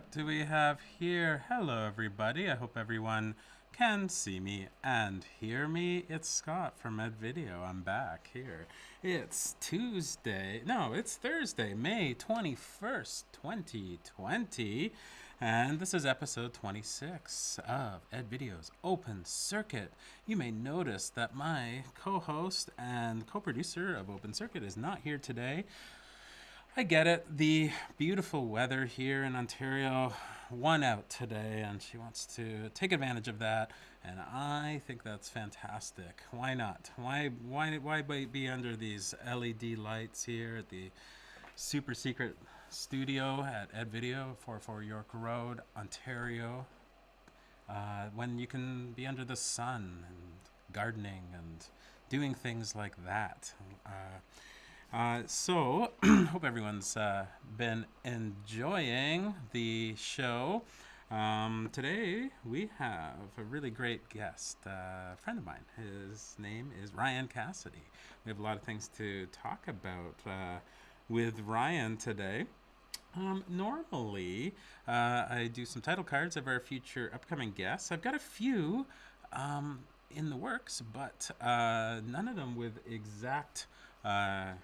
what do we have here? Hello, everybody. I hope everyone can see me and hear me. It's Scott from Ed Video. I'm back here. It's Tuesday. No, it's Thursday, May 21st, 2020. And this is episode 26 of Ed Video's Open Circuit. You may notice that my co host and co producer of Open Circuit is not here today. I get it. The beautiful weather here in Ontario won out today, and she wants to take advantage of that. And I think that's fantastic. Why not? Why be under these LED lights here at the super secret studio at Ed Video, 44 York Road, Ontario, when you can be under the sun and gardening and doing things like that? So, hope everyone's been enjoying the show. Today we have a really great guest, a friend of mine. His name is Ryan Cassidy. We have a lot of things to talk about with Ryan today. Normally, I do some title cards of our future upcoming guests. I've got a few in the works, but none of them with exact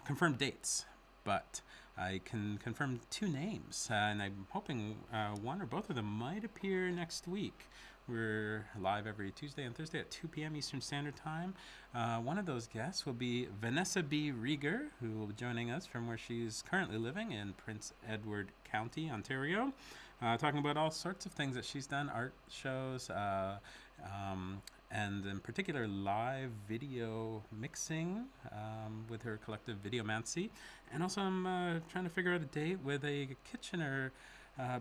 confirmed dates. But I can confirm two names, and I'm hoping one or both of them might appear next week. We're live every Tuesday and Thursday at 2 p.m. Eastern Standard Time. One of those guests will be Vanessa B. Rieger, who will be joining us from where she's currently living in Prince Edward County, Ontario, talking about all sorts of things that she's done, art shows, and in particular live video mixing with her collective Videomancy. And also I'm trying to figure out a date with a Kitchener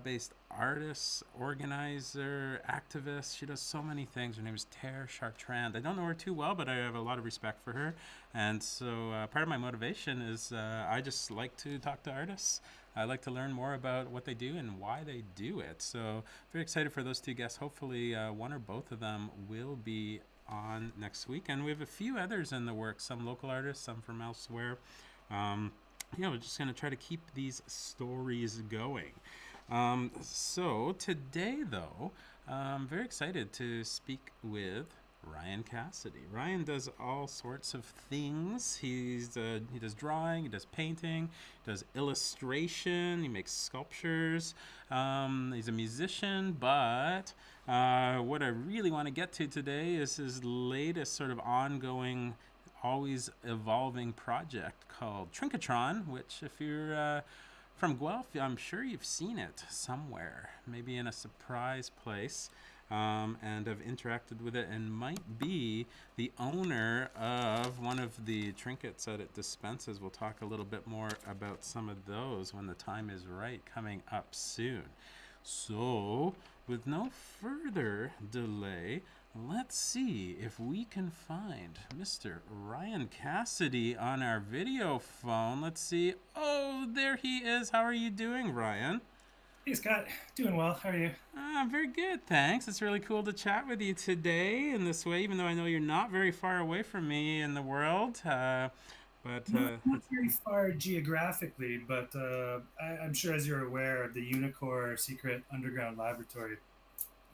based artist, organizer, activist. She does so many things. Her name is Terre Chartrand. I don't know her too well, but I have a lot of respect for her. And so part of my motivation is I just like to talk to artists. I like to learn more about what they do and why they do it. So very excited for those two guests. Hopefully one or both of them will be on next week. And we have a few others in the works, some local artists, some from elsewhere. We're just going to try to keep these stories going. So today, though, I'm very excited to speak with Ryan Cassidy. Ryan does all sorts of things. He does drawing, he does painting, he does illustration, he makes sculptures. He's a musician, but what I really want to get to today is his latest sort of ongoing, always evolving project called Trinkatron, which if you're from Guelph, I'm sure you've seen it somewhere, maybe in a surprise place, and have interacted with it and might be the owner of one of the trinkets that it dispenses. We'll talk a little bit more about some of those when the time is right, coming up soon. So, with no further delay, let's see if we can find Mr. Ryan Cassidy on our video phone. Let's see. Oh, there he is. How are you doing, Ryan? Hey Scott, doing well. How are you? Very good, thanks. It's really cool to chat with you today in this way, even though I know you're not very far away from me in the world. But Not very far geographically, but I'm sure, as you're aware, the Unicor secret underground laboratory.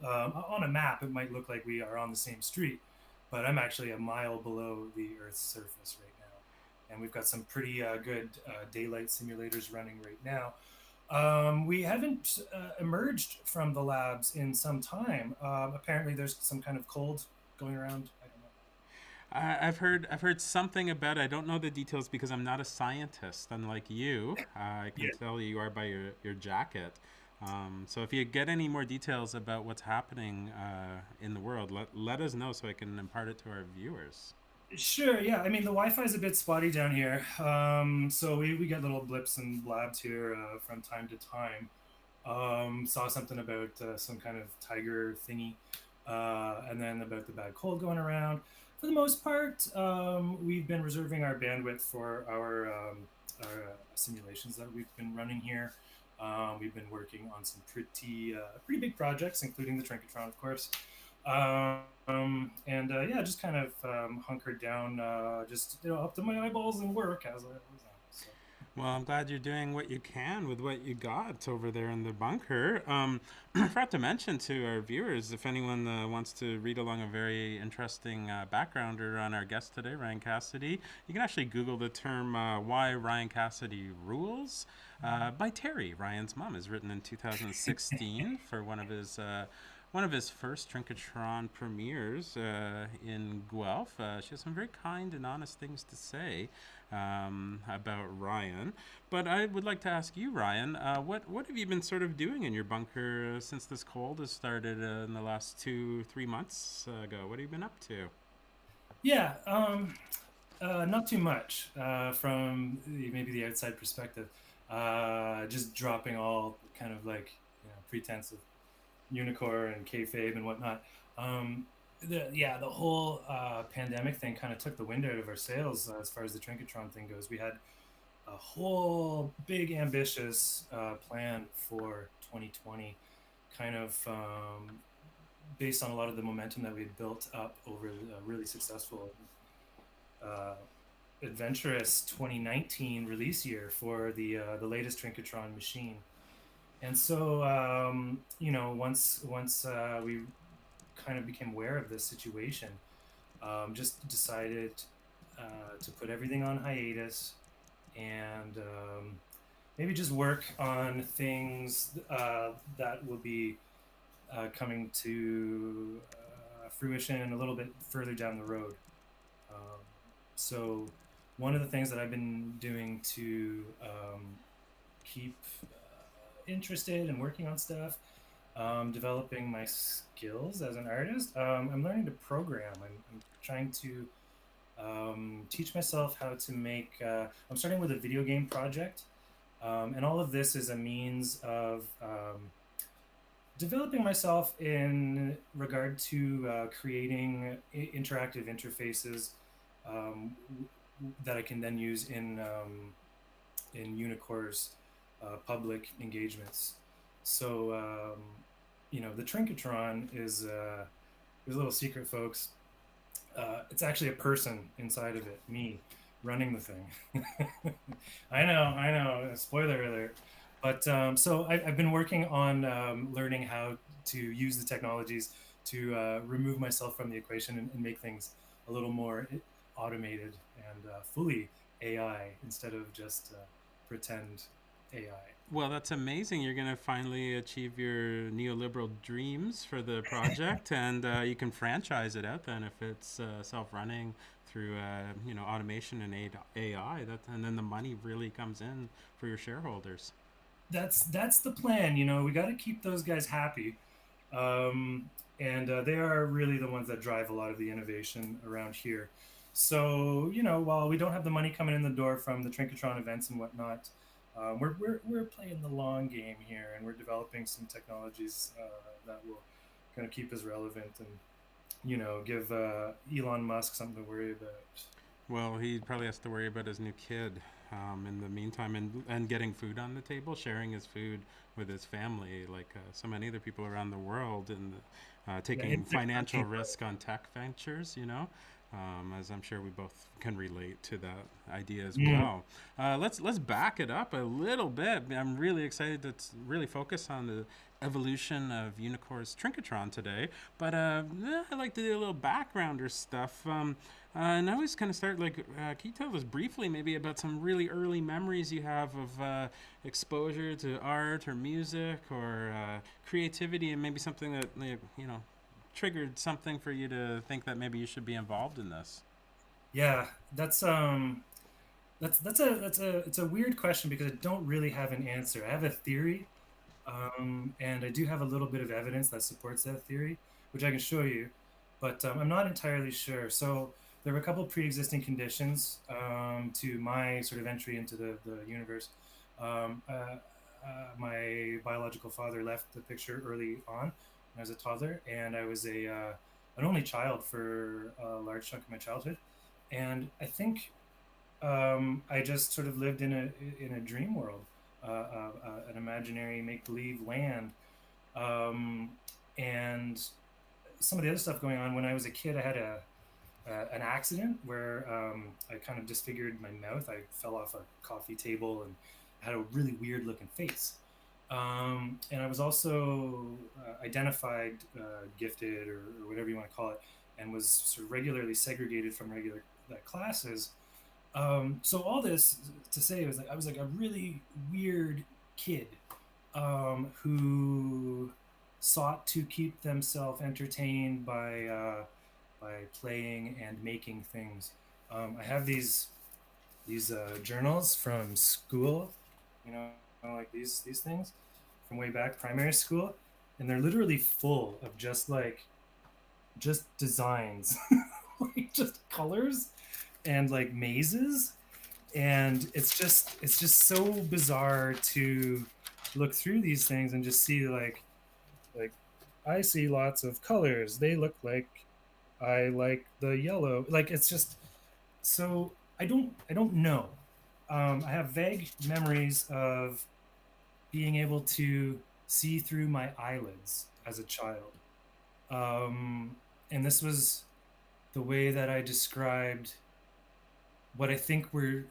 On a map, it might look like we are on the same street, but I'm actually a mile below the Earth's surface right now, and we've got some pretty good daylight simulators running right now. We haven't emerged from the labs in some time. Apparently, there's some kind of cold going around. I don't know. I've heard something about it. I don't know the details because I'm not a scientist, unlike you. I can Yeah, tell you are by your jacket. So if you get any more details about what's happening in the world, let us know so I can impart it to our viewers. sure. Yeah, I mean the Wi-Fi is a bit spotty down here, so we get little blips and blabs here from time to time. Saw something about some kind of tiger thingy, and then about the bad cold going around. For the most part, we've been reserving our bandwidth for our simulations that we've been running here. We've been working on some pretty big projects, including the Trinkatron, of course. And yeah, just kind of hunkered down, just up to my eyeballs in work as I was. So. Well, I'm glad you're doing what you can with what you got over there in the bunker. I forgot to mention to our viewers, if anyone wants to read along a very interesting backgrounder on our guest today, Ryan Cassidy, you can actually Google the term "Why Ryan Cassidy Rules" by Terry. Ryan's mom is written in 2016 for one of his first Trinketron premieres in Guelph. She has some very kind and honest things to say about Ryan. But I would like to ask you, Ryan, what have you been sort of doing in your bunker since this cold has started in the last 2 3 months ago? What have you been up to? Yeah, not too much from maybe the outside perspective. Just dropping all kind of like pretense of unicorn and kayfabe and whatnot. The whole pandemic thing kind of took the wind out of our sails as far as the Trinketron thing goes. We had a whole big ambitious plan for 2020, kind of based on a lot of the momentum that we had built up over a really successful, uh, adventurous 2019 release year for the latest Trinketron machine. And so, once we kind of became aware of this situation, just decided to put everything on hiatus and maybe just work on things that will be coming to fruition a little bit further down the road. Um, so, one of the things that I've been doing to keep interested and working on stuff, developing my skills as an artist. I'm learning to program. I'm trying to teach myself how to make. I'm starting with a video game project, and all of this is a means of developing myself in regard to creating interactive interfaces that I can then use in Unicore's public engagements. So, the Trinketron is a little secret, folks. It's actually a person inside of it, me, running the thing. I know. Spoiler alert. But so I've been working on learning how to use the technologies to remove myself from the equation and make things a little more automated and fully AI instead of just pretend AI. Well, that's amazing. You're going to finally achieve your neoliberal dreams for the project, and you can franchise it out then if it's self-running through automation and AI. That and then the money really comes in for your shareholders. That's the plan. We got to keep those guys happy, and they are really the ones that drive a lot of the innovation around here. So while we don't have the money coming in the door from the Trinketron events and whatnot, we're playing the long game here, and we're developing some technologies that will kind of keep us relevant and give Elon Musk something to worry about. Well, he probably has to worry about his new kid in the meantime, and getting food on the table, sharing his food with his family, like so many other people around the world, and Yeah, taking insect financial hunting. risk on tech ventures, as I'm sure we both can relate to that idea as Mm, well. Let's back it up a little bit. I'm really excited to really focus on the evolution of Unicor's Trinketron today, but I'd like to do a little backgrounder stuff. And I always kind of start like, can you tell us briefly maybe about some really early memories you have of exposure to art or music or creativity, and maybe something that triggered something for you to think that maybe you should be involved in this? yeah, that's a it's a weird question because I don't really have an answer. I have a theory, and I do have a little bit of evidence that supports that theory, which I can show you, but I'm not entirely sure. So there were a couple of pre-existing conditions to my sort of entry into the universe. My biological father left the picture early on when I was a toddler, and I was a an only child for a large chunk of my childhood. And I think I just sort of lived in a dream world, an imaginary make believe land, um, and some of the other stuff going on. When I was a kid, I had an accident where I kind of disfigured my mouth. I fell off a coffee table and had a really weird looking face. And I was also identified gifted, or whatever you want to call it, and was sort of regularly segregated from regular classes. So all this to say was like I was like a really weird kid who sought to keep themselves entertained by playing and making things. I have these journals from school, you know, like these things from way back primary school, and they're literally full of just designs, like just colors and like mazes, and it's just so bizarre to look through these things and just see like I see lots of colors. They look like I like the yellow. Like it's just so I don't know. I have vague memories of being able to see through my eyelids as a child. Um, and this was the way that I described what I think were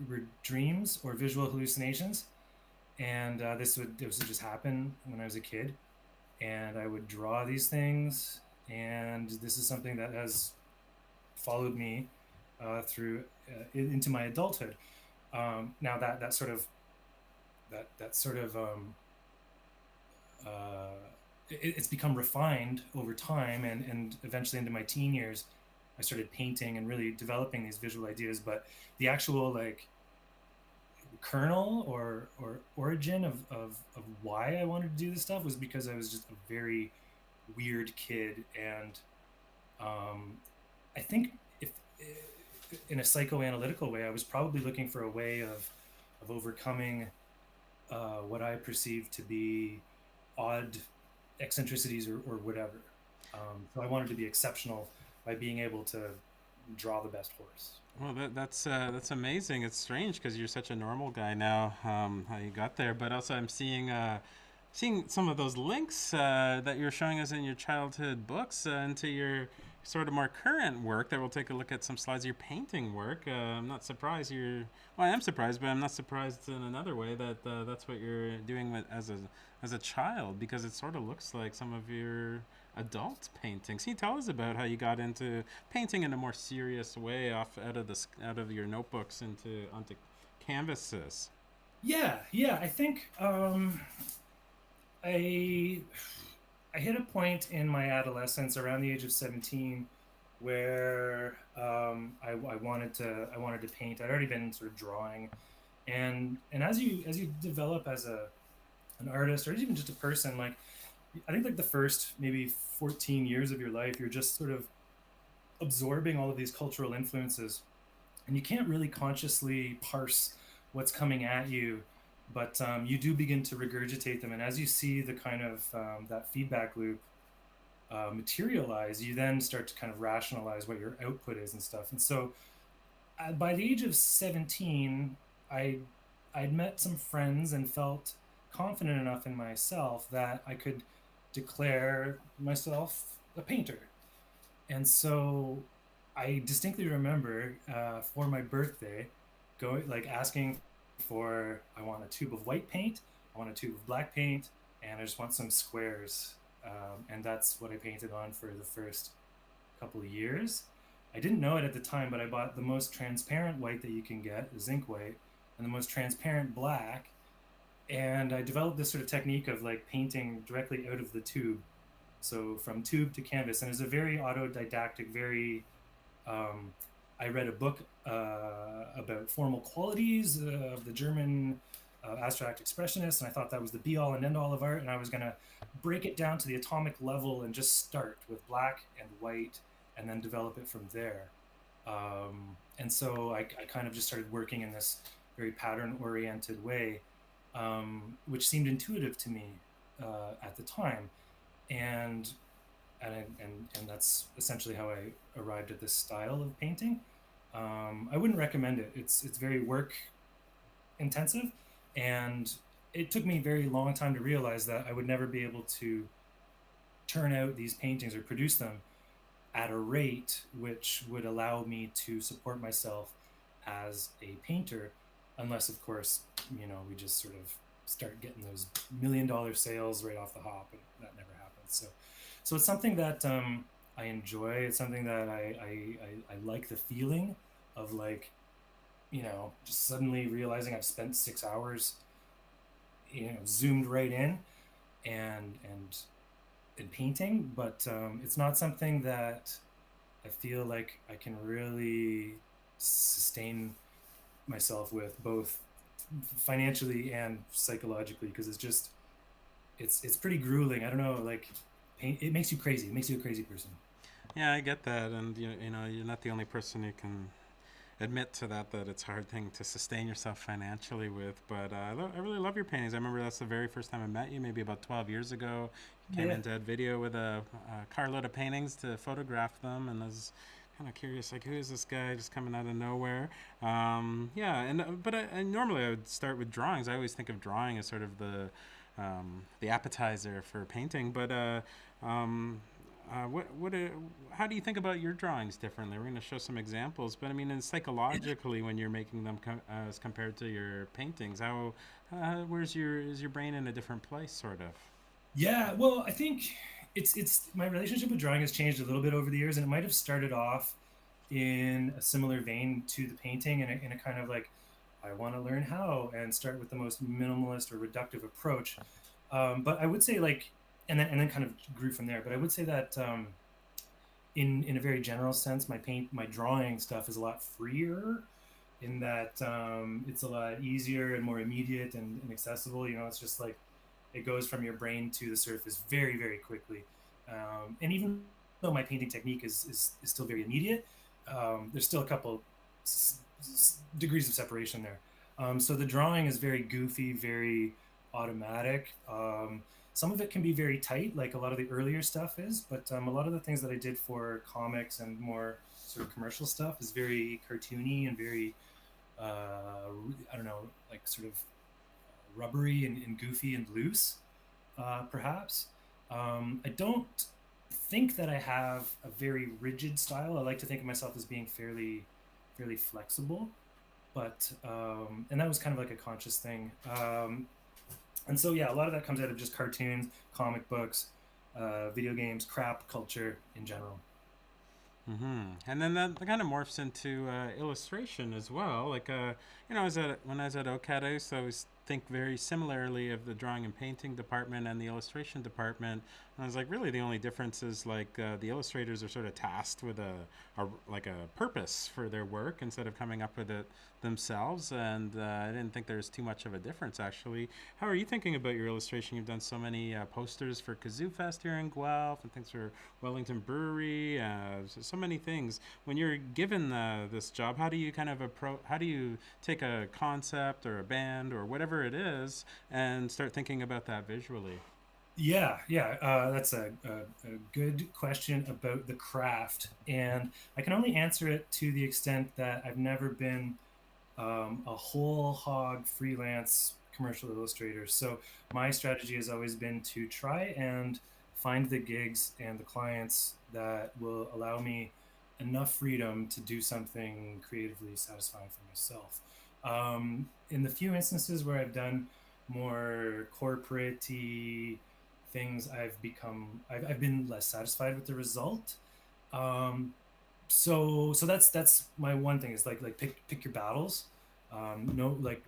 dreams or visual hallucinations. And this would just happen when I was a kid, and I would draw these things. And this is something that has followed me through into my adulthood. Now that sort of uh, it's become refined over time, and eventually into my teen years, I started painting and really developing these visual ideas. But the actual like kernel or origin of why I wanted to do this stuff was because I was just a very weird kid, and um, I think if in a psychoanalytical way, I was probably looking for a way of overcoming what I perceived to be odd eccentricities or whatever. So I wanted to be exceptional by being able to draw the best horse. Well, that's amazing. It's strange because you're such a normal guy now. How you got there, but also I'm seeing some of those links that you're showing us in your childhood books into your sort of more current work. That we'll take a look at some slides of your painting work. I'm not surprised you're. Well, I am surprised, but I'm not surprised in another way that that's what you're doing as a child, because it sort of looks like some of your adult paintings. Can you tell us about how you got into painting in a more serious way, off out of your notebooks into onto canvases? Yeah. I think I I hit a point in my adolescence around the age of 17 where I wanted to paint. I'd already been sort of drawing, and as you develop as a an artist or even just a person, like I think like the first maybe 14 years of your life, you're just sort of absorbing all of these cultural influences, and you can't really consciously parse what's coming at you, but you do begin to regurgitate them. And as you see the kind of that feedback loop materialize, you then start to kind of rationalize what your output is and stuff. And so by the age of 17, I I'd met some friends and felt confident enough in myself that I could declare myself a painter. And so I distinctly remember for my birthday going like asking for I want a tube of white paint, I want a tube of black paint, and I just want some squares. And that's what I painted on for the first couple of years. I didn't know it at the time, but I bought the most transparent white that you can get, zinc white, and the most transparent black. And I developed this sort of technique of like painting directly out of the tube, so from tube to canvas. And it's a very autodidactic, very um, I read a book about formal qualities of the German abstract expressionists, and I thought that was the be all and end all of art. And I was going to break it down to the atomic level and just start with black and white and then develop it from there. And so I kind of just started working in this very pattern oriented way, which seemed intuitive to me at the time. And and that's essentially how I arrived at this style of painting. I wouldn't recommend it. It's very work intensive, and it took me a very long time to realize that I would never be able to turn out these paintings or produce them at a rate which would allow me to support myself as a painter, unless, of course, we just sort of start getting those $1 million sales right off the hop, and that never happens. So it's something that I enjoy. It's something that I like the feeling of, like, just suddenly realizing I've spent 6 hours, zoomed right in and painting. But it's not something that I feel like I can really sustain myself with, both financially and psychologically, because it's pretty grueling. I don't know, like, paint, it makes you crazy. It makes you a crazy person. Yeah, I get that, and you know, you're not the only person who can admit to that, that it's a hard thing to sustain yourself financially with. But I really love your paintings. I remember that's the very first time I met you, maybe about 12 years ago. You came Yeah. into Ed Video with a carload of paintings to photograph them, and I was kind of curious, like, who is this guy just coming out of nowhere? Yeah, and but normally I would start with drawings. I always think of drawing as sort of the appetizer for painting, but um, how do you think about your drawings differently? We're going to show some examples, but I mean, and psychologically, when you're making them as compared to your paintings, where's your is your brain in a different place, sort of? Yeah, well, I think it's my relationship with drawing has changed a little bit over the years, and it might have started off in a similar vein to the painting, in a kind of like, I want to learn how, and start with the most minimalist or reductive approach. But I would say, like, and then kind of grew from there. But I would say that in a very general sense, my drawing stuff is a lot freer, in that it's a lot easier and more immediate and accessible. It's just like, it goes from your brain to the surface very, very quickly. And even though my painting technique is still very immediate, there's still a couple degrees of separation there. So the drawing is very goofy, very automatic. Some of it can be very tight, like a lot of the earlier stuff is, but a lot of the things that I did for comics and more sort of commercial stuff is very cartoony and very, I don't know, like, sort of rubbery and goofy and loose, perhaps. I don't think that I have a very rigid style. I like to think of myself as being fairly flexible, but and that was kind of like a conscious thing. And so, yeah, a lot of that comes out of just cartoons, comic books, video games, crap culture in general. And then that kind of morphs into illustration as well. Like, when I was at OCAD, I used to always think very similarly of the drawing and painting department and the illustration department. And I was like, really, the only difference is, like, the illustrators are sort of tasked with a purpose for their work instead of coming up with it themselves. And I didn't think there was too much of a difference, actually. How are you thinking about your illustration? You've done so many posters for Kazoo Fest here in Guelph, and things for Wellington Brewery, so many things. When you're given this job, how do you kind of approach? How do you take a concept or a band or whatever it is and start thinking about that visually? Yeah, yeah, that's a good question about the craft, and I can only answer it to the extent that I've never been a whole hog freelance commercial illustrator. So my strategy has always been to try and find the gigs and the clients that will allow me enough freedom to do something creatively satisfying for myself. In the few instances where I've done more corporate things, I've been less satisfied with the result. Um, so that's my one thing, is like pick your battles. Know, like,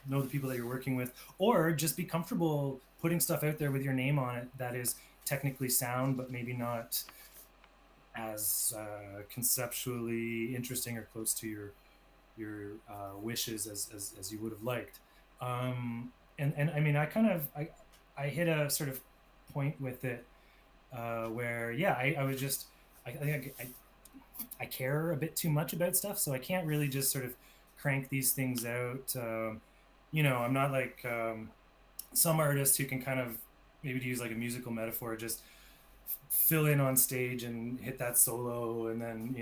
know the people that you're working with, or just be comfortable putting stuff out there with your name on it that is technically sound, but maybe not as conceptually interesting or close to your wishes as you would have liked. And I mean, I hit a sort of point with it, where, yeah, I was just, I think I care a bit too much about stuff, so I can't really just sort of crank these things out. I'm not like, some artists who can kind of, maybe, to use like a musical metaphor, just fill in on stage and hit that solo, and then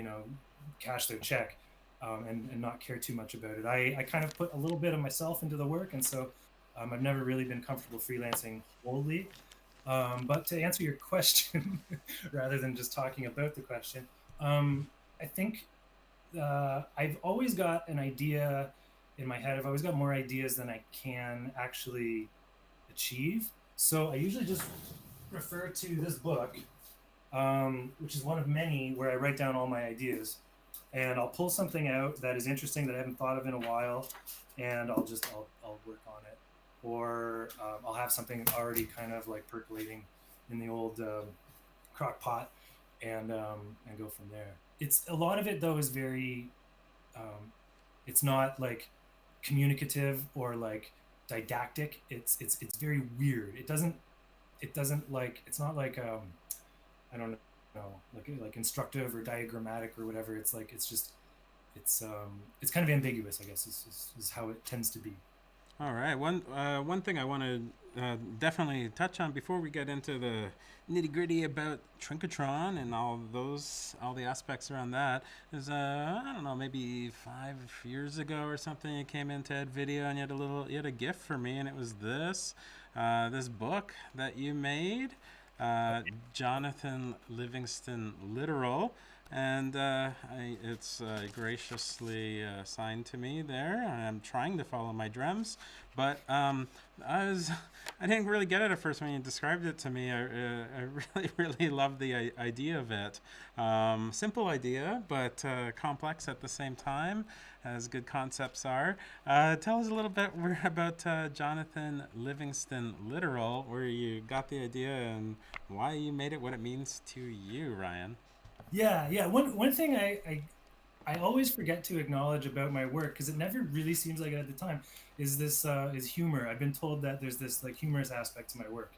cash their check, and not care too much about it. I kind of put a little bit of myself into the work, and so I've never really been comfortable freelancing wholly. But to answer your question, rather than just talking about the question, I think I've always got an idea in my head. I've always got more ideas than I can actually achieve. So I usually just refer to this book, which is one of many where I write down all my ideas, and I'll pull something out that is interesting that I haven't thought of in a while, and I'll work on it, or I'll have something already kind of like percolating in the old crock pot, and go from there. It's a lot of it though is very um, it's not like communicative or like didactic. It's very weird. It doesn't like it's not like I don't know like instructive or diagrammatic or whatever. It's like it's kind of ambiguous, I guess is how it tends to be. All right. One thing I want to definitely touch on before we get into the nitty gritty about Trinkatron and all the aspects around that is I don't know, maybe 5 years ago or something. You came into Ed Video and you had a gift for me, and it was this book that you made, uh, Jonathan Livingston Literal, and it's graciously signed to me there. I'm trying to follow my dreams, but I was I didn't really get it at first when you described it to me. I really really love the idea of it. Simple idea, but complex at the same time, as good concepts are. Tell us a little bit about Jonathan Livingston Literal, where you got the idea and why you made it, what it means to you, Ryan. Yeah, yeah. One thing I always forget to acknowledge about my work because it never really seems like it at the time is humor. I've been told that there's this like humorous aspect to my work,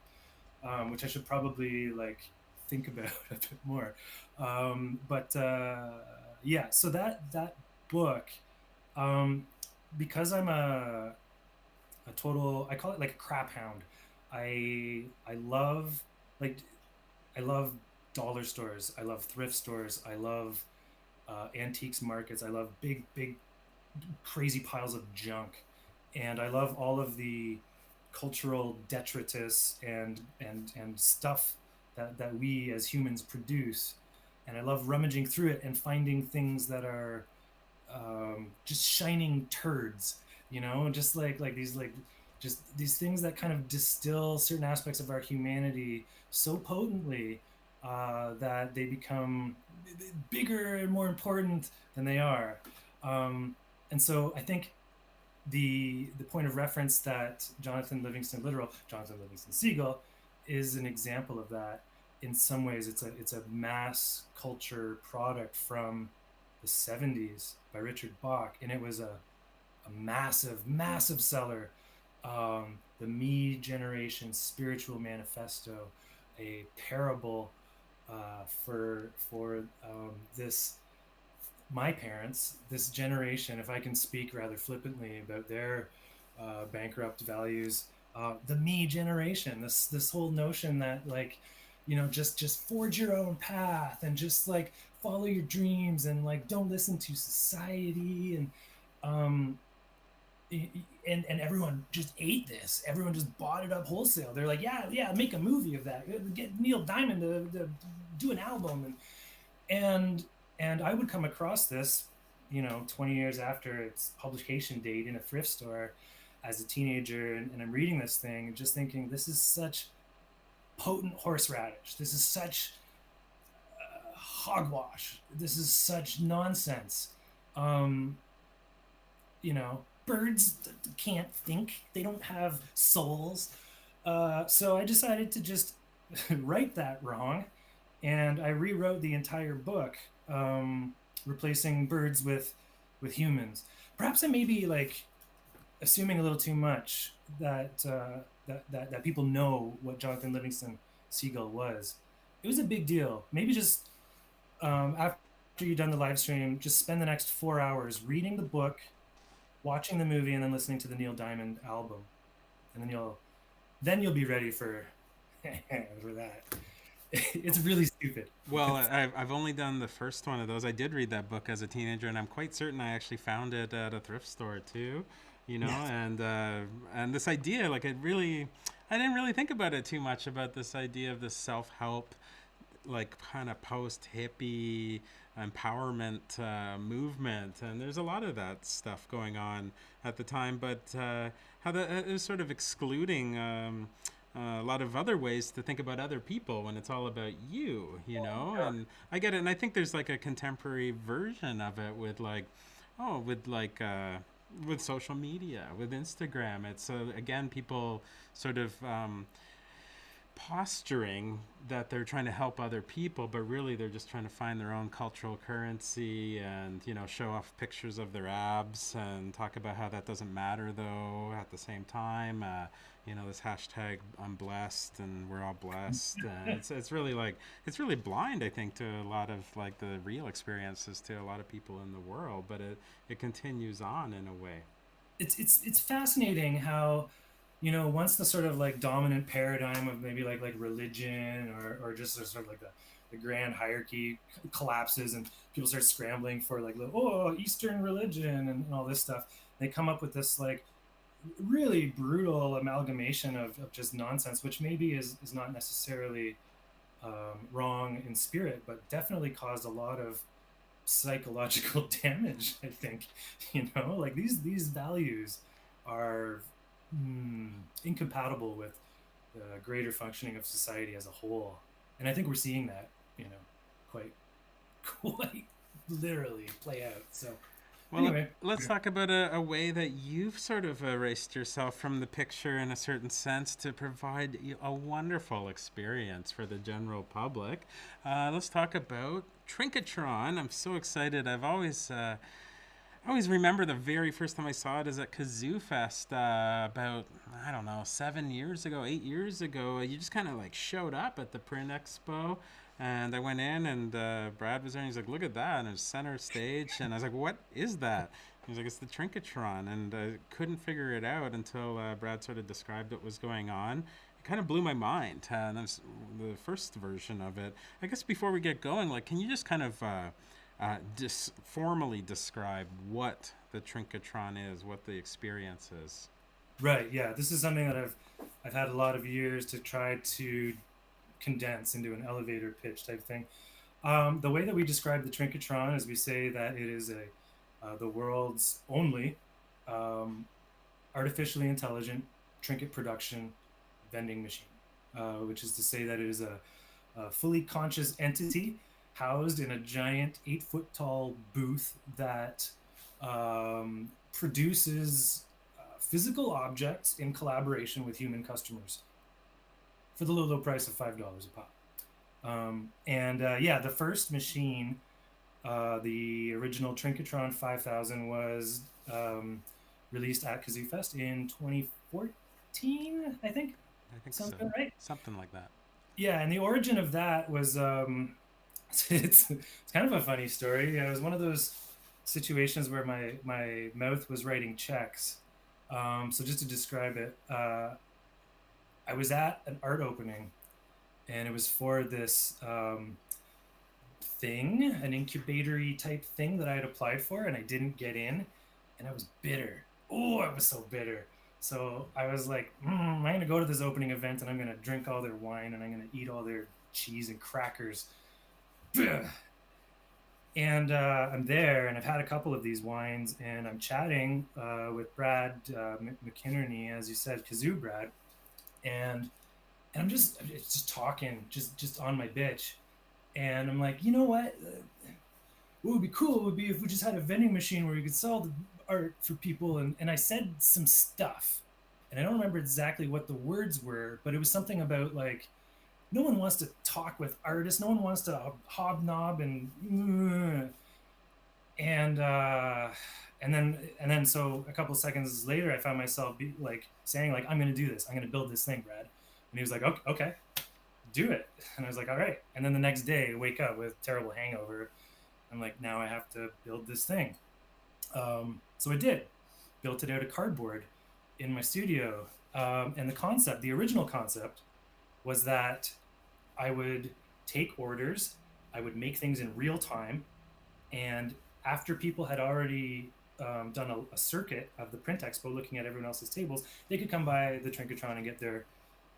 which I should probably like think about a bit more. But yeah, so that book, um, because I'm a total I call it like a crap hound. I love like I love dollar stores. I love thrift stores. I love antiques markets. I love big crazy piles of junk, and I love all of the cultural detritus and stuff that we as humans produce. And I love rummaging through it and finding things that are just shining turds, just like these like just these things that kind of distill certain aspects of our humanity so potently that they become bigger and more important than they are. And so I think the point of reference that Jonathan Livingston Seagull, is an example of that. In some ways, it's a mass culture product from the '70s by Richard Bach, and it was a massive seller. The Me Generation Spiritual Manifesto, a parable for this my parents, this generation, if I can speak rather flippantly about their bankrupt values, the me generation, this whole notion that like, just forge your own path and just like follow your dreams and like don't listen to society um, and everyone just ate this. Everyone just bought it up wholesale. They're like, yeah, yeah, make a movie of that. Get Neil Diamond to do an album and and I would come across this, 20 years after its publication date in a thrift store as a teenager, and I'm reading this thing and just thinking, this is such potent horseradish. This is such hogwash. This is such nonsense. Um, Birds can't think. They don't have souls. So I decided to just write that wrong, and I rewrote the entire book, replacing birds with humans. Perhaps I may be like assuming a little too much that people know what Jonathan Livingston Seagull was. It was a big deal. Maybe just after you've done the live stream, just spend the next 4 hours reading the book, watching the movie, and then listening to the Neil Diamond album, and then you'll be ready for for that. It's really stupid. Well, I've only done the first one of those. I did read that book as a teenager, and I'm quite certain I actually found it at a thrift store too. Yes. And this idea, like, it really, I didn't really think about it too much about this idea of the self help, like kind of post hippie empowerment movement, and there's a lot of that stuff going on at the time. But how that it was sort of excluding. A lot of other ways to think about other people when it's all about you, you know? And I get it. And I think there's like a contemporary version of it with like, oh, with social media, with Instagram. It's again, people sort of posturing that they're trying to help other people, but really they're just trying to find their own cultural currency and, you know, show off pictures of their abs and talk about how that doesn't matter though at the same time. You know, this hashtag I'm blessed and we're all blessed. It's really like, it's really blind, I think, to a lot of like the real experiences to a lot of people in the world, but it continues on in a way. It's fascinating how, you know, once the sort of like dominant paradigm of maybe like religion or just sort of like the grand hierarchy collapses and people start scrambling for like oh Eastern religion and all this stuff, they come up with this like really brutal amalgamation of just nonsense, which maybe is not necessarily wrong in spirit, but definitely caused a lot of psychological damage. I think, you know, like these values are incompatible with the greater functioning of society as a whole, and I think we're seeing that, you know, quite quite literally play out. So Well, anyway, let's talk about a way that you've sort of erased yourself from the picture in a certain sense to provide a wonderful experience for the general public. Let's talk about Trinketron. I'm so excited. I always remember the very first time I saw it is at Kazoo Fest about, I don't know, 7 years ago, 8 years ago. You just kind of like showed up at the Print Expo. And I went in, and Brad was there, and he's like, "Look at that!" And it was center stage, and I was like, "What is that?" He's like, "It's the Trinketron," and I couldn't figure it out until Brad sort of described what was going on. It kind of blew my mind, and that was the first version of it. I guess before we get going, like, can you just kind of formally describe what the Trinketron is, what the experience is? right, yeah, this is something that I've had a lot of years to try to condense into an elevator pitch type thing. The way that we describe the Trinketron is we say that it is a the world's only um, artificially intelligent trinket production vending machine, which is to say that it is a fully conscious entity housed in a giant 8 foot tall booth that produces physical objects in collaboration with human customers for the low price of $5 a pop. And yeah, the first machine, the original Trinketron 5000, was released at Kazoo Fest in 2014, I think. I think Sounds so, about right. something like that. Yeah, and the origin of that was it's kind of a funny story. It was one of those situations where my mouth was writing checks. So just to describe it, I was at an art opening, and it was for this thing, an incubatory type thing that I had applied for, and I didn't get in, and I was bitter. Oh, I was so bitter. So I was like, I'm going to go to this opening event, and I'm going to drink all their wine, and I'm going to eat all their cheese and crackers. And I'm there, and I've had a couple of these wines, and I'm chatting with Brad McInerney, as you said, Kazoo Brad, and I'm just talking, just on my bitch, and I'm like, you know what would be cool would be if we just had a vending machine where we could sell the art for people, and I said some stuff, and I don't remember exactly what the words were, but it was something about like no one wants to talk with artists, no one wants to hobnob and and then so a couple seconds later I found myself saying like, I'm going to do this, I'm going to build this thing, Brad. And he was like, okay, okay, do it. And I was like, all right. And then the next day I wake up with terrible hangover. I'm like, now I have to build this thing. So I did, built it out of cardboard in my studio. And the concept, the original concept, was that I would take orders, I would make things in real time, and after people had already done a circuit of the print expo looking at everyone else's tables, they could come by the Trinketron and get their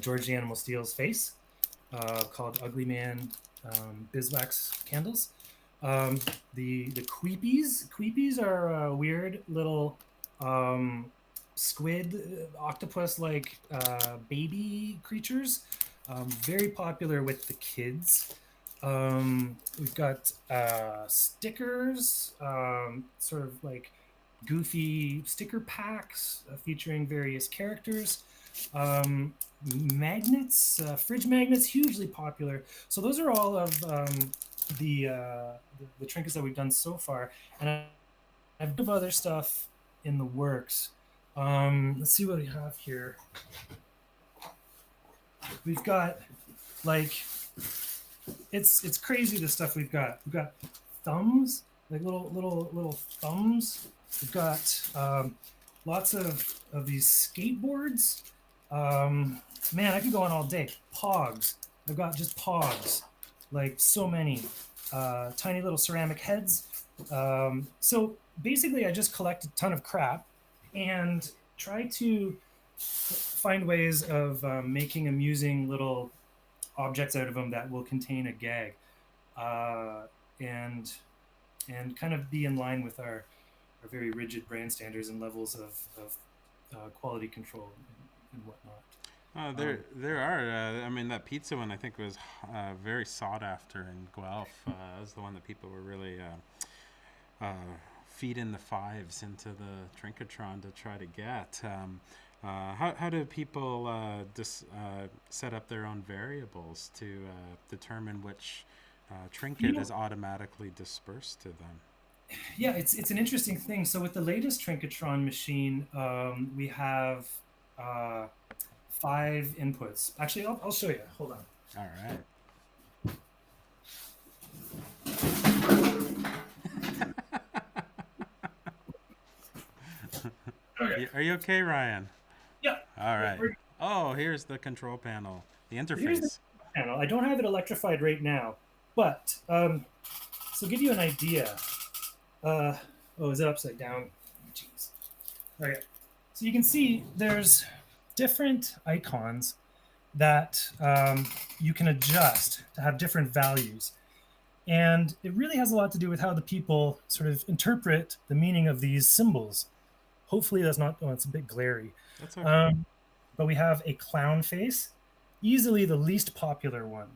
George the Animal Steel's face, called Ugly Man beeswax candles. Um, the queepies are weird little um, squid, octopus like baby creatures. Very popular with the kids. We've got stickers, sort of like goofy sticker packs featuring various characters. Um, Magnets, fridge magnets, hugely popular. So those are all of the trinkets that we've done so far, and I've done other stuff in the works. Let's see what we have here. We've got like it's crazy the stuff we've got. We've got thumbs, like little thumbs. We've got lots of these skateboards. Man, I could go on all day. Pogs. I've got just pogs, like so many tiny little ceramic heads. So basically, I just collect a ton of crap and try to find ways of making amusing little objects out of them that will contain a gag, uh, and and kind of be in line with our very rigid brand standards and levels of quality control and whatnot. Oh, Um, there are. I mean, that pizza one I think was very sought after in Guelph. That was the one that people were really uh, feeding the fives into the Trinkatron to try to get. How do people set up their own variables to determine which you trinket know, is automatically dispersed to them? yeah, it's an interesting thing. So with the latest Trinkatron machine, we have uh, five inputs. Actually, I'll show you. Hold on. All right. Okay. Are you okay, Ryan? Yeah. All Yeah, right. Oh, here's the control panel, the here's the interface. panel. I don't have it electrified right now, but so give you an idea. Uh, oh, is it upside down? Jeez. Okay. So you can see there's different icons that you can adjust to have different values. And it really has a lot to do with how the people sort of interpret the meaning of these symbols. Hopefully, that's not, oh, it's a bit glary. That's okay. Um, but we have a clown face, easily the least popular one.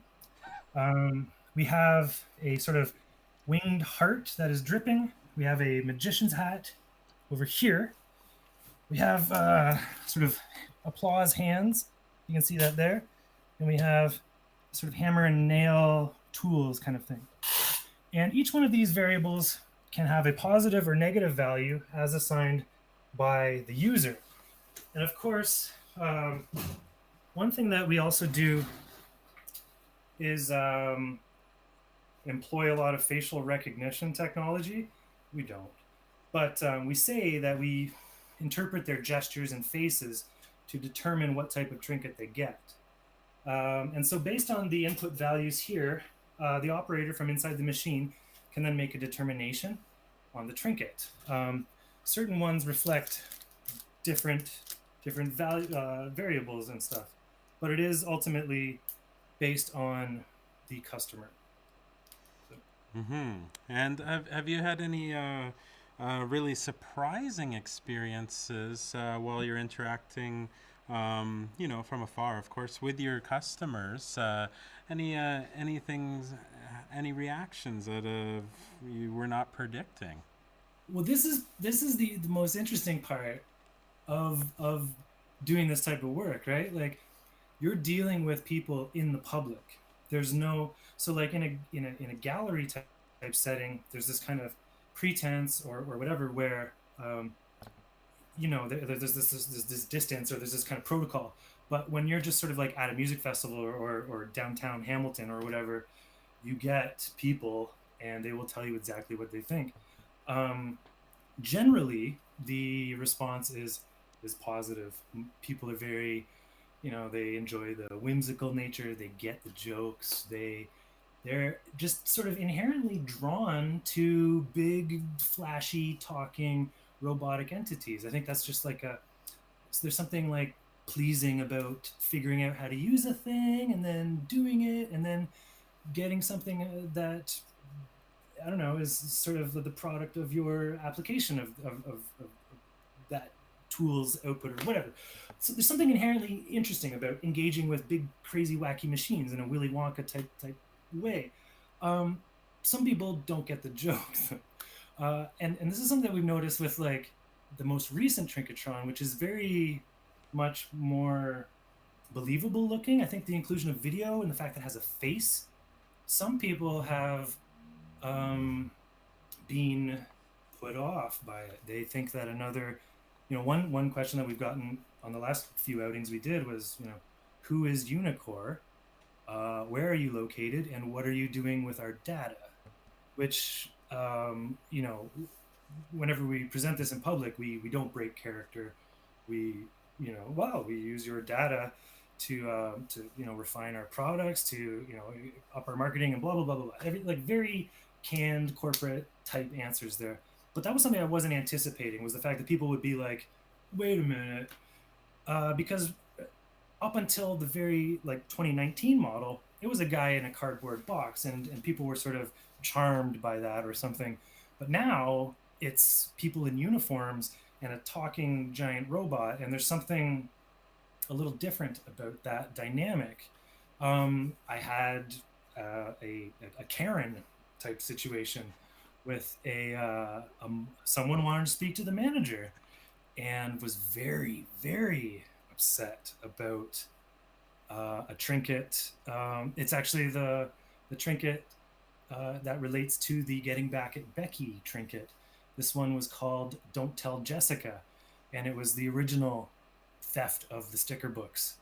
We have a sort of winged heart that is dripping. We have a magician's hat over here. We have sort of applause hands. You can see that there. And we have sort of hammer and nail tools kind of thing. And each one of these variables can have a positive or negative value as assigned by the user. And of course, one thing that we also do is employ a lot of facial recognition technology. We don't. But we say that we interpret their gestures and faces to determine what type of trinket they get. And so, based on the input values here, the operator from inside the machine can then make a determination on the trinket. Certain ones reflect different variables and stuff, but it is ultimately based on the customer. So, Mm-hmm. And have you had any really surprising experiences while you're interacting, from afar, of course, with your customers? Any things, any reactions that you were not predicting? well, this is the most interesting part of doing this type of work, right? Like you're dealing with people in the public. There's no so like in a gallery type setting, there's this kind of pretense or whatever where there's this distance or there's this kind of protocol. But when you're just sort of like at a music festival or downtown Hamilton or whatever, you get people and they will tell you exactly what they think. Um, Generally, the response is positive. People are very, they enjoy the whimsical nature. They get the jokes. They're just sort of inherently drawn to big, flashy, talking robotic entities. I think that's just like there's something like pleasing about figuring out how to use a thing and then doing it and then getting something that I don't know is sort of the product of your application of that tool's output or whatever. So there's something inherently interesting about engaging with big, crazy, wacky machines in a Willy Wonka type way. Um, some people don't get the joke, and this is something that we've noticed with like the most recent Trinketron, which is very much more believable looking. I think the inclusion of video and the fact that it has a face. Some people have um, been put off by it. They think that another, one question that we've gotten on the last few outings we did was, who is Unicore? Where are you located, and what are you doing with our data? Which, whenever we present this in public, we don't break character. We, wow, we use your data to refine our products, to up our marketing and blah blah blah blah blah. Like very canned corporate type answers there. But that was something I wasn't anticipating, was the fact that people would be like, wait a minute, because up until the very like 2019 model, it was a guy in a cardboard box, and people were sort of charmed by that or something. But now it's people in uniforms and a talking giant robot, and there's something a little different about that dynamic. I had a Karen type situation with someone wanted to speak to the manager and was very, very upset about a trinket. It's actually the trinket that relates to the Getting Back at Becky trinket. This one was called Don't Tell Jessica, and it was the original theft of the sticker books.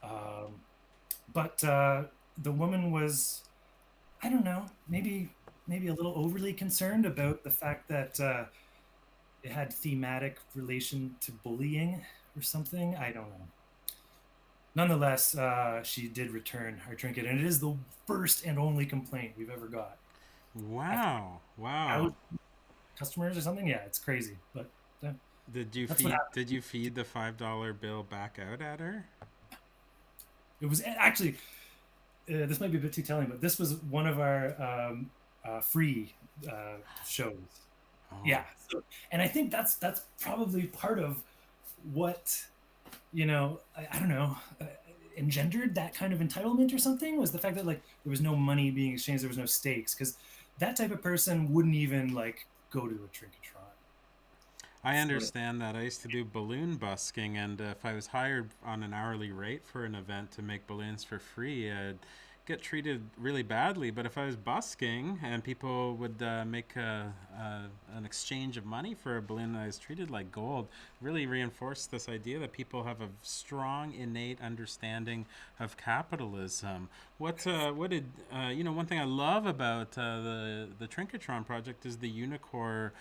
Um, but the woman was, I don't know, maybe a little overly concerned about the fact that it had thematic relation to bullying or something. I don't know. Nonetheless, she did return our trinket, and it is the first and only complaint we've ever got. After Wow. Wow. out customers or something, yeah, it's crazy. But uh, that's what happened. Did you feed the $5 bill back out at her? It was actually this might be a bit too telling, but this was one of our free shows. Oh. Yeah, so, and I think that's probably part of what I don't know, engendered that kind of entitlement or something, was the fact that like there was no money being exchanged, there was no stakes, because that type of person wouldn't even like go to a trinketron. I So understand that. I used to do balloon busking, and if I was hired on an hourly rate for an event to make balloons for free, I'd get treated really badly. But if I was busking and people would make an exchange of money for a balloon that is treated like gold, really reinforced this idea that people have a strong innate understanding of capitalism. What did one thing I love about the Trinketron project is the Unicore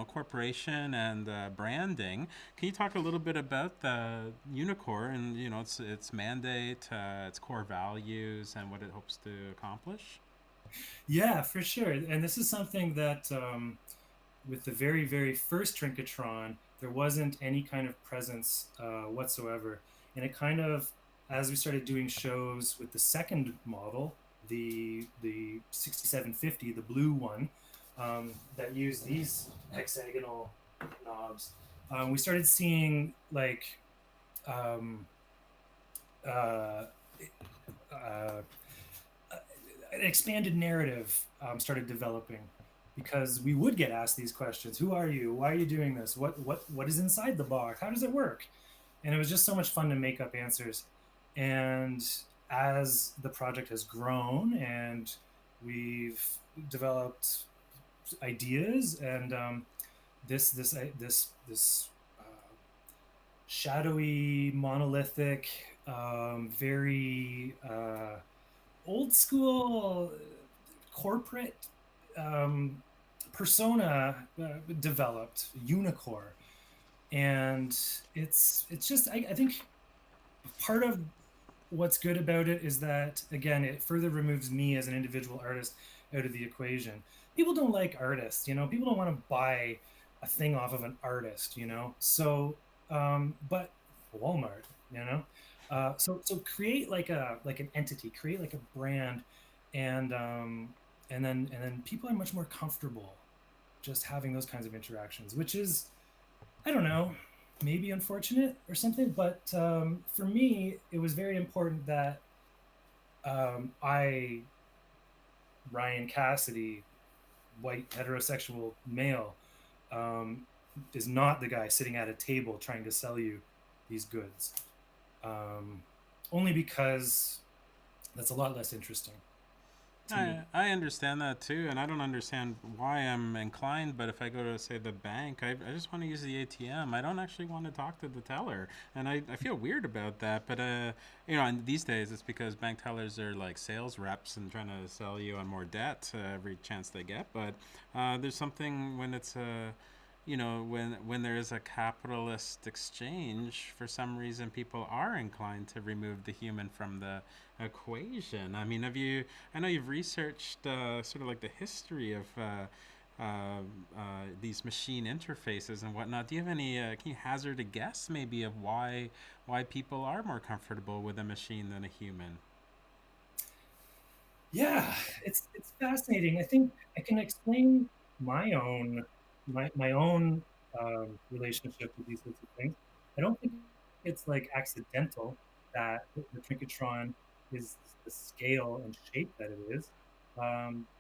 corporation and branding. Can you talk a little bit about the Unicore and its mandate, its core values, and what it hopes to accomplish? yeah, for sure. And this is something that with the very, very first Trinketron, there wasn't any kind of presence whatsoever. And it kind of, as we started doing shows with the second model, the 6750, the blue one, that used these hexagonal knobs, we started seeing like um, uh, uh, an expanded narrative started developing, because we would get asked these questions: who are you, why are you doing this, what is inside the box, how does it work? And it was just so much fun to make up answers. And as the project has grown and we've developed ideas, and this shadowy, monolithic, very old school corporate um, persona developed, Unicore. And it's just I think part of what's good about it is that, again, it further removes me as an individual artist out of the equation. People don't like artists, people don't want to buy a thing off of an artist. So but Walmart, you know. So create like a like an entity, create like a brand, and and then people are much more comfortable just having those kinds of interactions, which is, I don't know, maybe unfortunate or something. But for me, it was very important that I, Ryan Cassidy, white heterosexual male, um, is not the guy sitting at a table trying to sell you these goods. Um, Only because that's a lot less interesting to me. I understand that too, and I don't understand why I'm inclined. But if I go to, say, the bank, I just want to use the ATM. I don't actually want to talk to the teller, and I feel weird about that. But and these days it's because bank tellers are like sales reps and trying to sell you on more debt every chance they get. But there's something when it's a when there is a capitalist exchange, for some reason people are inclined to remove the human from the equation. I mean, have you? I know you've researched sort of like the history of these machine interfaces and whatnot. Do you have any? Can you hazard a guess, maybe, of why people are more comfortable with a machine than a human? Yeah, it's fascinating. I think I can explain my own relationship with these sorts of things. I don't think it's like accidental that the Trinketron is the scale and shape that it is,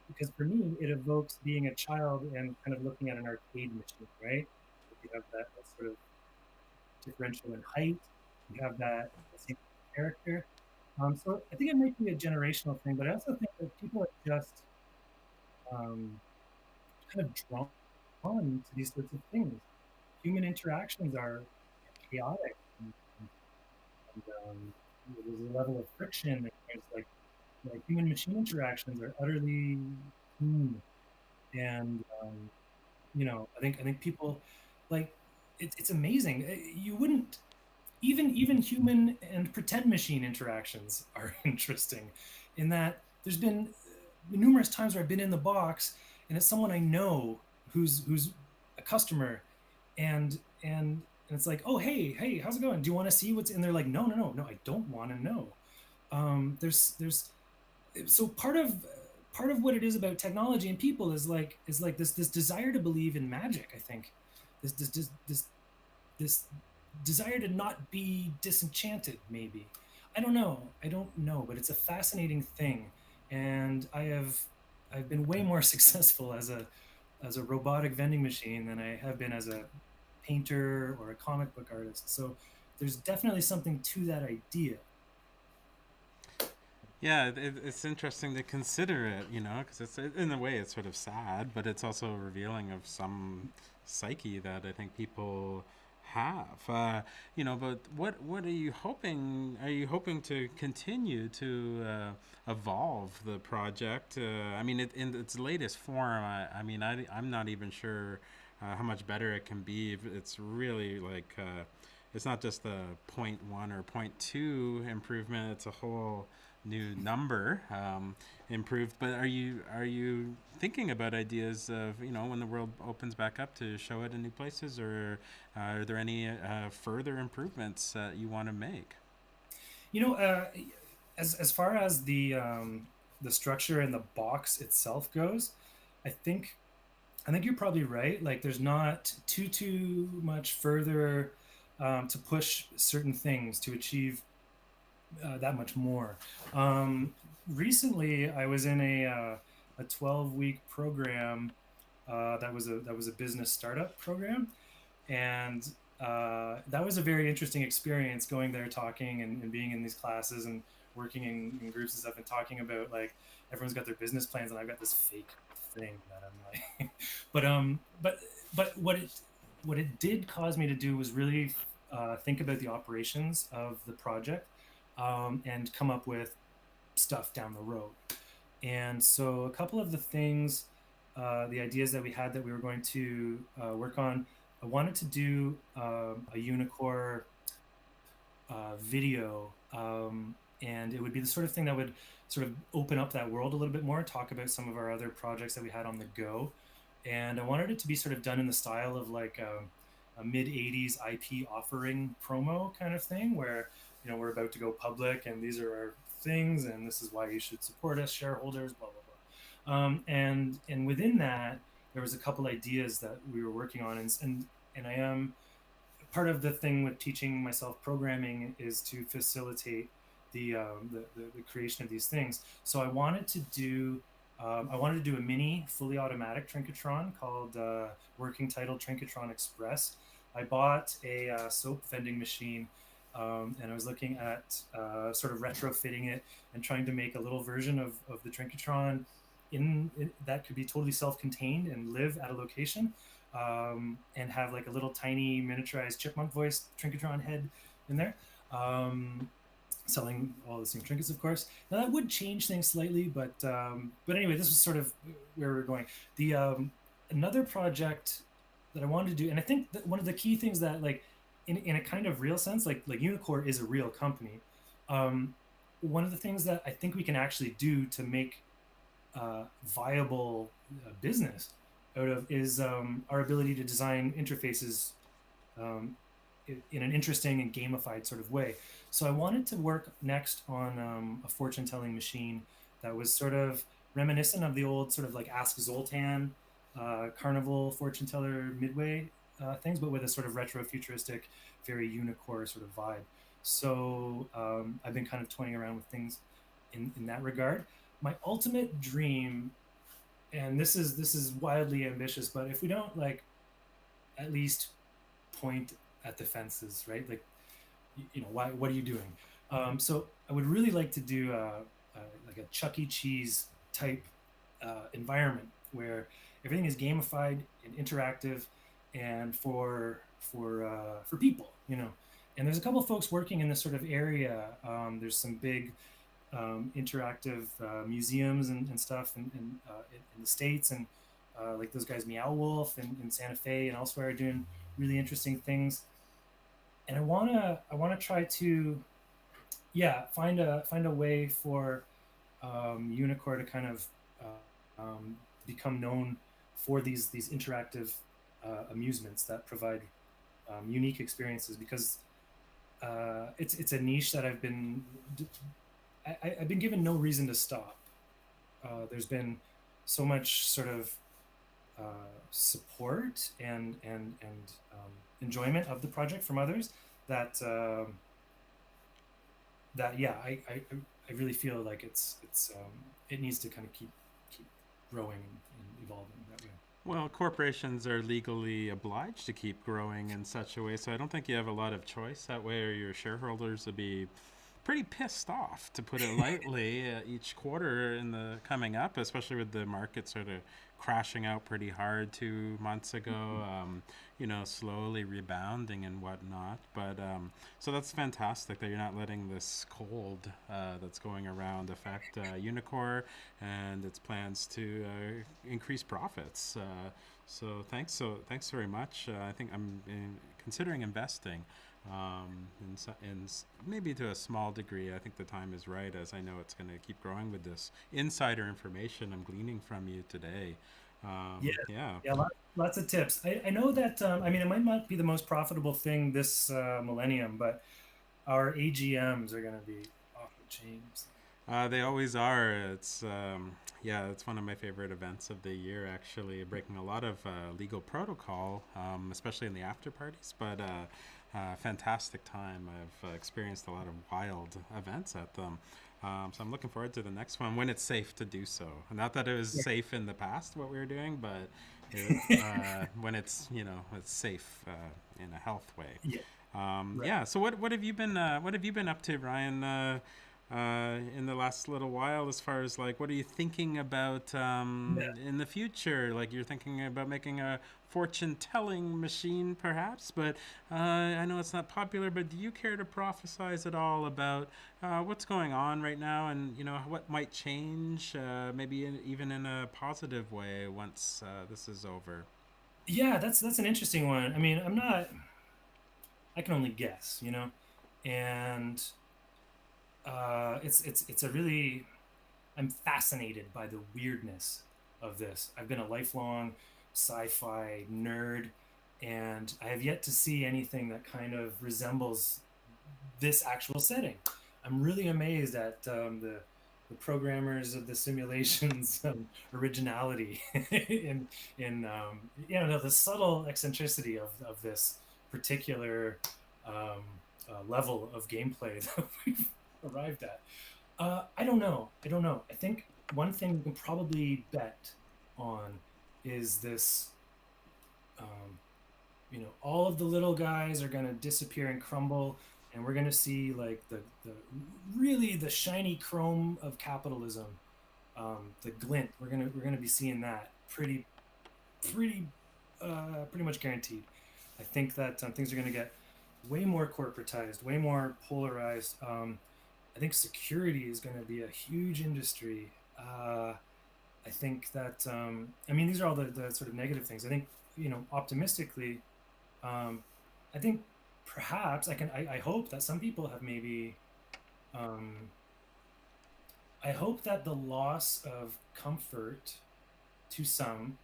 because for me it evokes being a child and kind of looking at an arcade machine, right? You have that sort of differential in height. You have that same character. So I think it might be a generational thing, but I also think that people are just um, kind of drawn to these sorts of things. Human interactions are chaotic, and there's a level of friction. And there's like human machine interactions are utterly human, and I think people like it's amazing. You wouldn't even human and pretend machine interactions are interesting in that there's been numerous times where I've been in the box and it's someone I know who's a customer, and and and it's like, oh, hey, how's it going, do you want to see what's in there? Like, no, I don't want to know. There's So part of what it is about technology and people is like this desire to believe in magic, I think. This desire to not be disenchanted, maybe. I don't know, but it's a fascinating thing. And I've been way more successful as a robotic vending machine than I have been as a painter or a comic book artist. So there's definitely something to that idea. Yeah, it's interesting to consider it, because it's, in a way, it's sort of sad, but it's also revealing of some psyche that I think people have. But what are you hoping? Are you hoping to continue to evolve the project? I mean, in its latest form, I mean, I'm not even sure how much better it can be. It's really like it's not just a point 0.1 or point 0.2 improvement. It's a whole new number improved. But are you thinking about ideas of, when the world opens back up, to show it in new places, or are there any further improvements that you want to make? You know, as far as the structure and the box itself goes, I think I think you're probably right. Like, there's not too much further to push certain things to achieve that much more. Recently, I was in a 12-week program that was a business startup program, and that was a very interesting experience, going there, talking and being in these classes and working in groups and stuff, and talking about, like, everyone's got their business plans and I've got this fake thing that I'm like but what it did cause me to do was really think about the operations of the project, and come up with stuff down the road. And so a couple of the things, the ideas that we had that we were going to work on, I wanted to do a unicorn video, and it would be the sort of thing that would sort of open up that world a little bit more, talk about some of our other projects that we had on the go. And I wanted it to be sort of done in the style of like a mid '80s IP offering promo kind of thing, where we're about to go public, and these are our things, and this is why you should support us, shareholders, blah blah blah. And within that, there was a couple ideas that we were working on, and I am part of the thing with teaching myself programming is to facilitate the creation of these things. So I wanted to do a mini fully automatic Trinketron called Working Title Trinketron Express. I bought a soap vending machine, and I was looking at sort of retrofitting it and trying to make a little version of the Trinketron that could be totally self-contained and live at a location, and have like a little tiny miniaturized chipmunk voice Trinketron head in there. Selling all the same trinkets, of course. Now that would change things slightly, but anyway, this was sort of where we are going. The Another project that I wanted to do, and I think that one of the key things that, like, in a kind of real sense, like Unicore is a real company. Um, One of the things that I think we can actually do to make viable business out of is our ability to design interfaces um, in an interesting and gamified sort of way. So I wanted to work next on a fortune telling machine that was sort of reminiscent of the old sort of like Ask Zoltan carnival fortune teller midway things, but with a sort of retro futuristic, very unicore sort of vibe. So I've been kind of toying around with things in that regard. My ultimate dream, and this is wildly ambitious, but if we don't like at least point at the fences, right? Like, why? What are you doing? So I would really like to do like a Chuck E. Cheese type environment where everything is gamified and interactive, and for people, And there's a couple of folks working in this sort of area. There's some big interactive museums and stuff in the States, and like those guys Meow Wolf in Santa Fe and elsewhere are doing really interesting things. And I wanna try to, yeah, find a way for Unicore to kind of become known for these interactive amusements that provide unique experiences, because it's a niche that I've been given no reason to stop. There's been so much sort of support and enjoyment of the project from others that yeah, I really feel like it needs to kind of keep growing and evolving that way. Well, corporations are legally obliged to keep growing in such a way, so I don't think you have a lot of choice that way, or your shareholders would be pretty pissed off, to put it lightly, each quarter in the coming up, especially with the market sort of crashing out pretty hard 2 months ago, slowly rebounding and whatnot. But so that's fantastic that you're not letting this cold that's going around affect Unicore and its plans to increase profits. So thanks very much. I think considering investing maybe to a small degree. I think the time is right, as I know it's going to keep growing with this insider information I'm gleaning from you today. Yeah, Yeah. yeah, lots of tips. I know that, I mean, it might not be the most profitable thing this millennium, but our AGMs are going to be off the chains. They always are. Yeah, it's one of my favorite events of the year, actually, breaking a lot of legal protocol, especially in the after parties. But fantastic time. I've experienced a lot of wild events at them. So I'm looking forward to the next one when it's safe to do so. Not that it was Yeah. safe in the past what we were doing, but when it's safe in a health way. Yeah, right. Yeah. So what have you been up to, Ryan? In the last little while, as far as like what are you thinking about Yeah. in the future? Like you're thinking about making a fortune telling machine perhaps, but I know it's not popular, but do you care to prophesize at all about what's going on right now, and what might change, maybe even in a positive way once this is over? Yeah, that's an interesting one. I mean, I can only guess, and it's a really, I'm fascinated by the weirdness of this. I've been a lifelong sci-fi nerd, and I have yet to see anything that kind of resembles this actual setting. I'm really amazed at the programmers of the simulation's originality in the subtle eccentricity of this particular level of gameplay that we've arrived at. I don't know. I don't know. I think one thing we can probably bet on is this. Um, all of the little guys are going to disappear and crumble, and we're going to see like the really the shiny chrome of capitalism, the glint. We're gonna be seeing that pretty pretty much guaranteed. I think that things are going to get way more corporatized, way more polarized. I think security is going to be a huge industry. I think that I mean these are all the sort of negative things. I think optimistically, um, I think perhaps I hope that some people have maybe um, I hope that the loss of comfort to some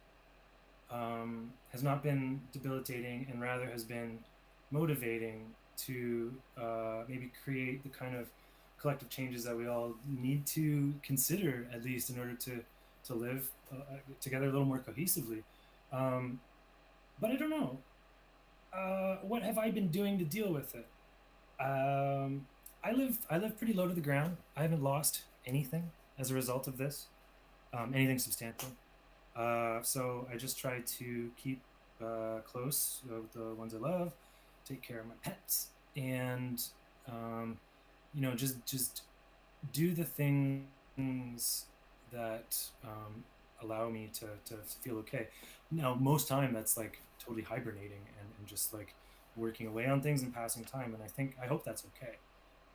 has not been debilitating and rather has been motivating to maybe create the kind of collective changes that we all need to consider at least in order to live together a little more cohesively. Um, but I don't know. What have I been doing to deal with it? Um, I live pretty low to the ground. I haven't lost anything as a result of this, anything substantial. So I just try to keep close of the ones I love, take care of my pets, and um, just do the things that allow me to feel okay. Now, most time that's like totally hibernating and just like working away on things and passing time, and I hope that's okay.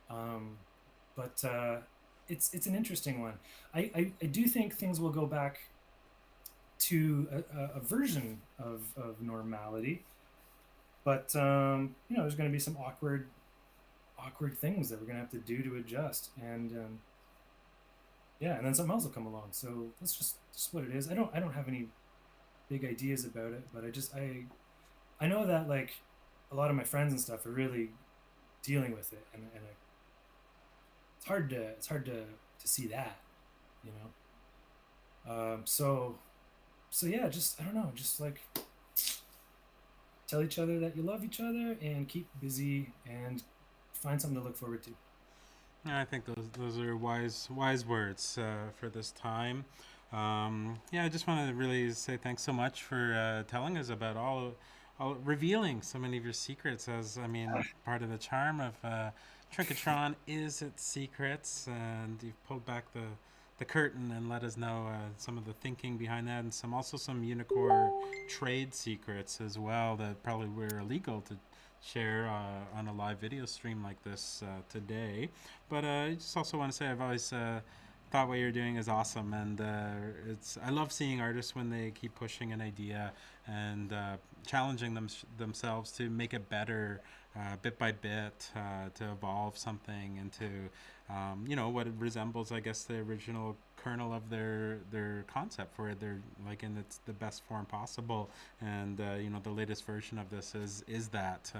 Um, but it's an interesting one. I do think things will go back to a version of normality, but there's going to be some awkward things that we're going to have to do to adjust, and yeah, and then something else will come along. So that's just what it is. I don't have any big ideas about it, but I know that like a lot of my friends and stuff are really dealing with it, and it's hard to see that, you so yeah, just I don't know, just like tell each other that you love each other and keep busy and find something to look forward to. I think those are wise words for this time. Yeah, I just want to really say thanks so much for telling us about all revealing so many of your secrets. As I mean, part of the charm of Trinketron is its secrets, and you've pulled back the curtain and let us know some of the thinking behind that, and some Unicore trade secrets as well that probably were illegal to share on a live video stream like this today. But I just also want to say I've always thought what you're doing is awesome, and it's I love seeing artists when they keep pushing an idea and challenging themselves to make it better. Bit by bit, to evolve something into, what it resembles, I guess, the original kernel of their concept for it. They're like in its the best form possible, and the latest version of this is that.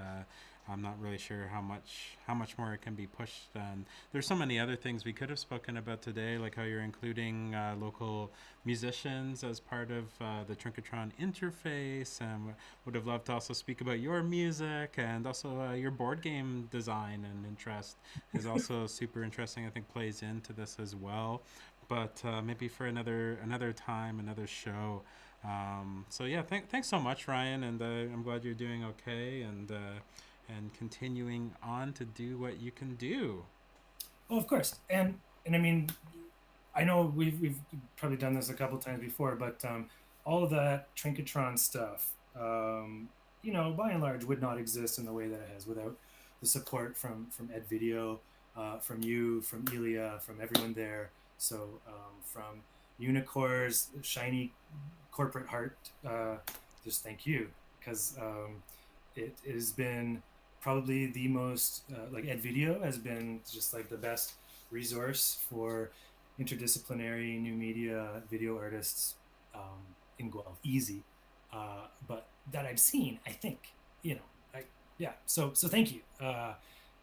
I'm not really sure how much more it can be pushed. And there's so many other things we could have spoken about today, like how you're including local musicians as part of the Trinketron interface, and would have loved to also speak about your music and also your board game design and interest is also super interesting. I think plays into this as well, but maybe for another time, another show. So yeah, thanks so much, Ryan, and I'm glad you're doing okay and continuing on to do what you can do. Oh, of course, and I mean, I know we've probably done this a couple times before, but all of that Trinketron stuff, by and large, would not exist in the way that it has without the support from Ed Video, from you, from Elia, from everyone there. So from Unicore's shiny corporate heart, just thank you, because it has been probably the most like Ed Video has been just like the best resource for interdisciplinary new media video artists in Guelph. Easy, but that I've seen. I think, you know, yeah. So thank you.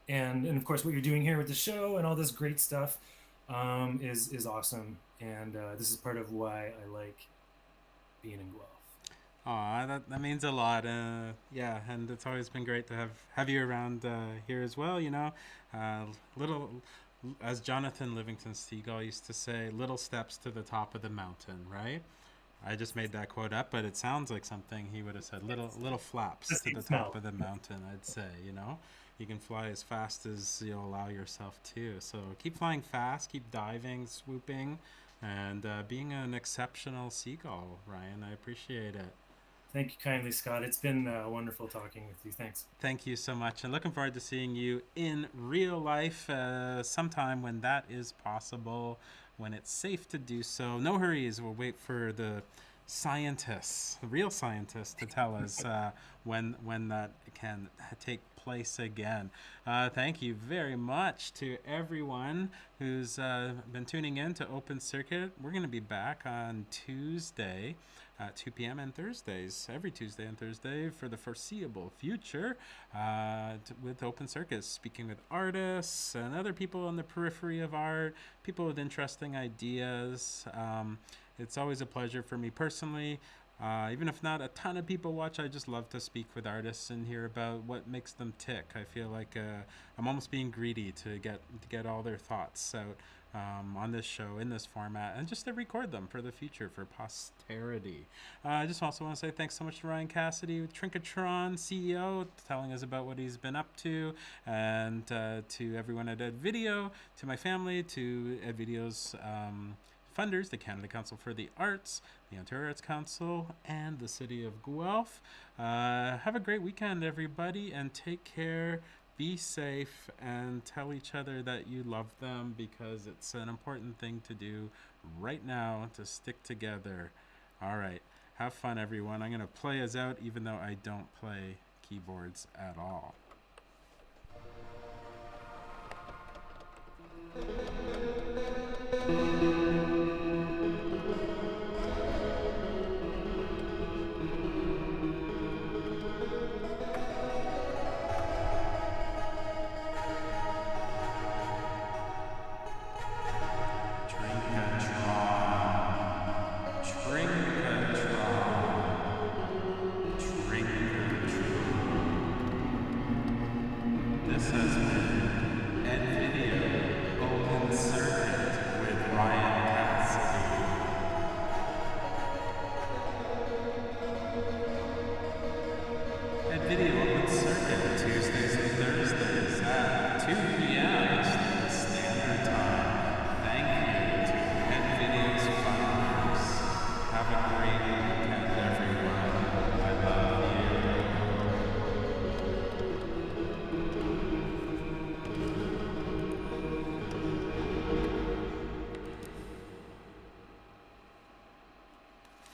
And of course, what you're doing here with the show and all this great stuff is awesome. And this is part of why I like being in Guelph. Aw, that means a lot. Yeah, and it's always been great to have you around here as well. Little, as Jonathan Livingston Seagull used to say, little steps to the top of the mountain, right? I just made that quote up, but it sounds like something he would have said. Little flaps The to same the top smell. of the mountain, I'd say. You can fly as fast as you'll allow yourself to. So keep flying fast, keep diving, swooping, and being an exceptional seagull, Ryan. I appreciate it. Thank you kindly, Scott. It's been wonderful talking with you. Thanks. Thank you so much, and looking forward to seeing you in real life sometime when that is possible, when it's safe to do so. No hurries. We'll wait for the scientists, the real scientists, to tell us when that can take place again. Thank you very much to everyone who's been tuning in to Open Circuit. We're going to be back on Tuesday. 2 p.m. and Thursdays, every Tuesday and Thursday for the foreseeable future, with Open Circuits, speaking with artists and other people on the periphery of art, people with interesting ideas. It's always a pleasure for me personally. Even if not a ton of people watch, I just love to speak with artists and hear about what makes them tick. I feel like I'm almost being greedy to get all their thoughts out on this show in this format, and just to record them for the future, for posterity. I just also want to say thanks so much to Ryan Cassidy, Trinkatron CEO, telling us about what he's been up to, and to everyone at Ed Video, to my family, to Ed Video's funders, the Canada Council for the Arts, the Ontario Arts Council, and the City of Guelph. Have a great weekend, everybody, and take care. Be safe and tell each other that you love them, because it's an important thing to do right now, to stick together. All right. Have fun, everyone. I'm going to play us out, even though I don't play keyboards at all. This has been